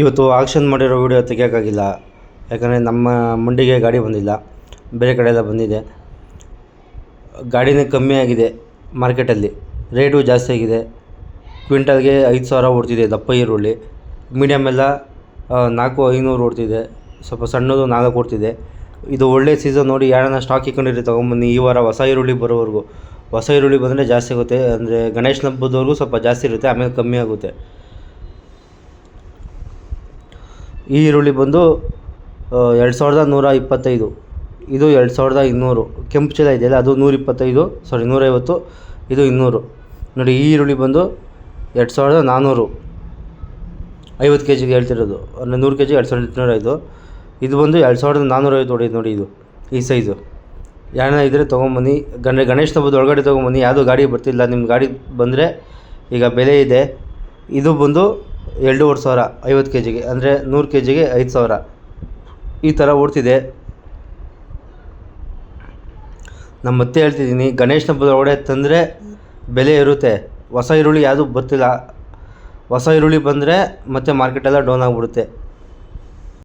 ಇವತ್ತು ಆಕ್ಷನ್ ಮಾಡಿರೋ ವೀಡಿಯೋ ತೆಗಿಯೋಕ್ಕಾಗಿಲ್ಲ, ಯಾಕಂದರೆ ನಮ್ಮ ಮಂಡಿಗೆ ಗಾಡಿ ಬಂದಿಲ್ಲ, ಬೇರೆ ಕಡೆ ಎಲ್ಲ ಬಂದಿದೆ. ಗಾಡಿನೇ ಕಮ್ಮಿ ಆಗಿದೆ ಮಾರ್ಕೆಟಲ್ಲಿ, ರೇಟು ಜಾಸ್ತಿ ಆಗಿದೆ. ಕ್ವಿಂಟಲ್ಗೆ 5,000 ಓಡ್ತಿದೆ ದಪ್ಪ ಈರುಳ್ಳಿ. ಮೀಡಿಯಮ್ ಎಲ್ಲ 4,500 ಓಡ್ತಿದೆ. ಸ್ವಲ್ಪ ಸಣ್ಣದು 4 ಓಡ್ತಿದೆ. ಇದು ಒಳ್ಳೆ ಸೀಸನ್ ನೋಡಿ ಯಾರನ್ನ ಸ್ಟಾಕ್ ಇಟ್ಕೊಂಡಿರಿ ತೊಗೊಂಬನ್ನಿ. ಈ ವಾರ ಹೊಸ ಈರುಳ್ಳಿ ಬರೋವರೆಗೂ. ಹೊಸ ಈರುಳ್ಳಿ ಬಂದರೆ ಜಾಸ್ತಿ ಆಗುತ್ತೆ, ಅಂದರೆ ಗಣೇಶನ ಹಬ್ಬದವರೆಗೂ ಸ್ವಲ್ಪ ಜಾಸ್ತಿ ಇರುತ್ತೆ, ಆಮೇಲೆ ಕಮ್ಮಿ ಆಗುತ್ತೆ. ಈ ಈರುಳ್ಳಿ ಬಂದು 2,125, ಇದು 2,200. ಕೆಂಪು ಚೀಲ ಇದೆಯಲ್ಲ ಅದು 150, ಇದು 200. ನೋಡಿ, ಈ ಈರುಳ್ಳಿ ಬಂದು 2,400, 50 ಕೆ ಜಿಗೆ ಹೇಳ್ತಿರೋದು. ಅಂದರೆ 100 ಕೆ ಜಿಗೆ 2,805. ಇದು ಬಂದು 2,450 ನೋಡಿ, ಇದು ಈ ಸೈಜು. ಯಾರನ್ನ ಇದ್ದರೆ ತೊಗೊಂಬನ್ನಿ. ಗಣೇಶನ ಹಬ್ಬದ ಒಳಗಡೆ ತೊಗೊಂಬನ್ನಿ. ಯಾವುದೂ ಗಾಡಿ ಬರ್ತಿಲ್ಲ. ನಿಮ್ಮ ಗಾಡಿ ಬಂದರೆ ಈಗ ಬೆಲೆ ಇದೆ. ಇದು ಬಂದು 2,500, 50 ಕೆ ಜಿಗೆ, ಅಂದರೆ 100 ಕೆ ಜಿಗೆ 5,000 ಈ ಥರ ಓಡ್ತಿದೆ. ನಾನು ಮತ್ತೆ ಹೇಳ್ತಿದ್ದೀನಿ, ಗಣೇಶನ ಹಬ್ಬದ ಒಳಗಡೆ ತಂದರೆ ಬೆಲೆ ಇರುತ್ತೆ. ಹೊಸ ಈರುಳ್ಳಿ ಯಾವುದೂ ಬರ್ತಿಲ್ಲ. ಹೊಸ ಈರುಳ್ಳಿ ಬಂದರೆ ಮತ್ತೆ ಮಾರ್ಕೆಟೆಲ್ಲ ಡೌನ್ ಆಗಿಬಿಡುತ್ತೆ.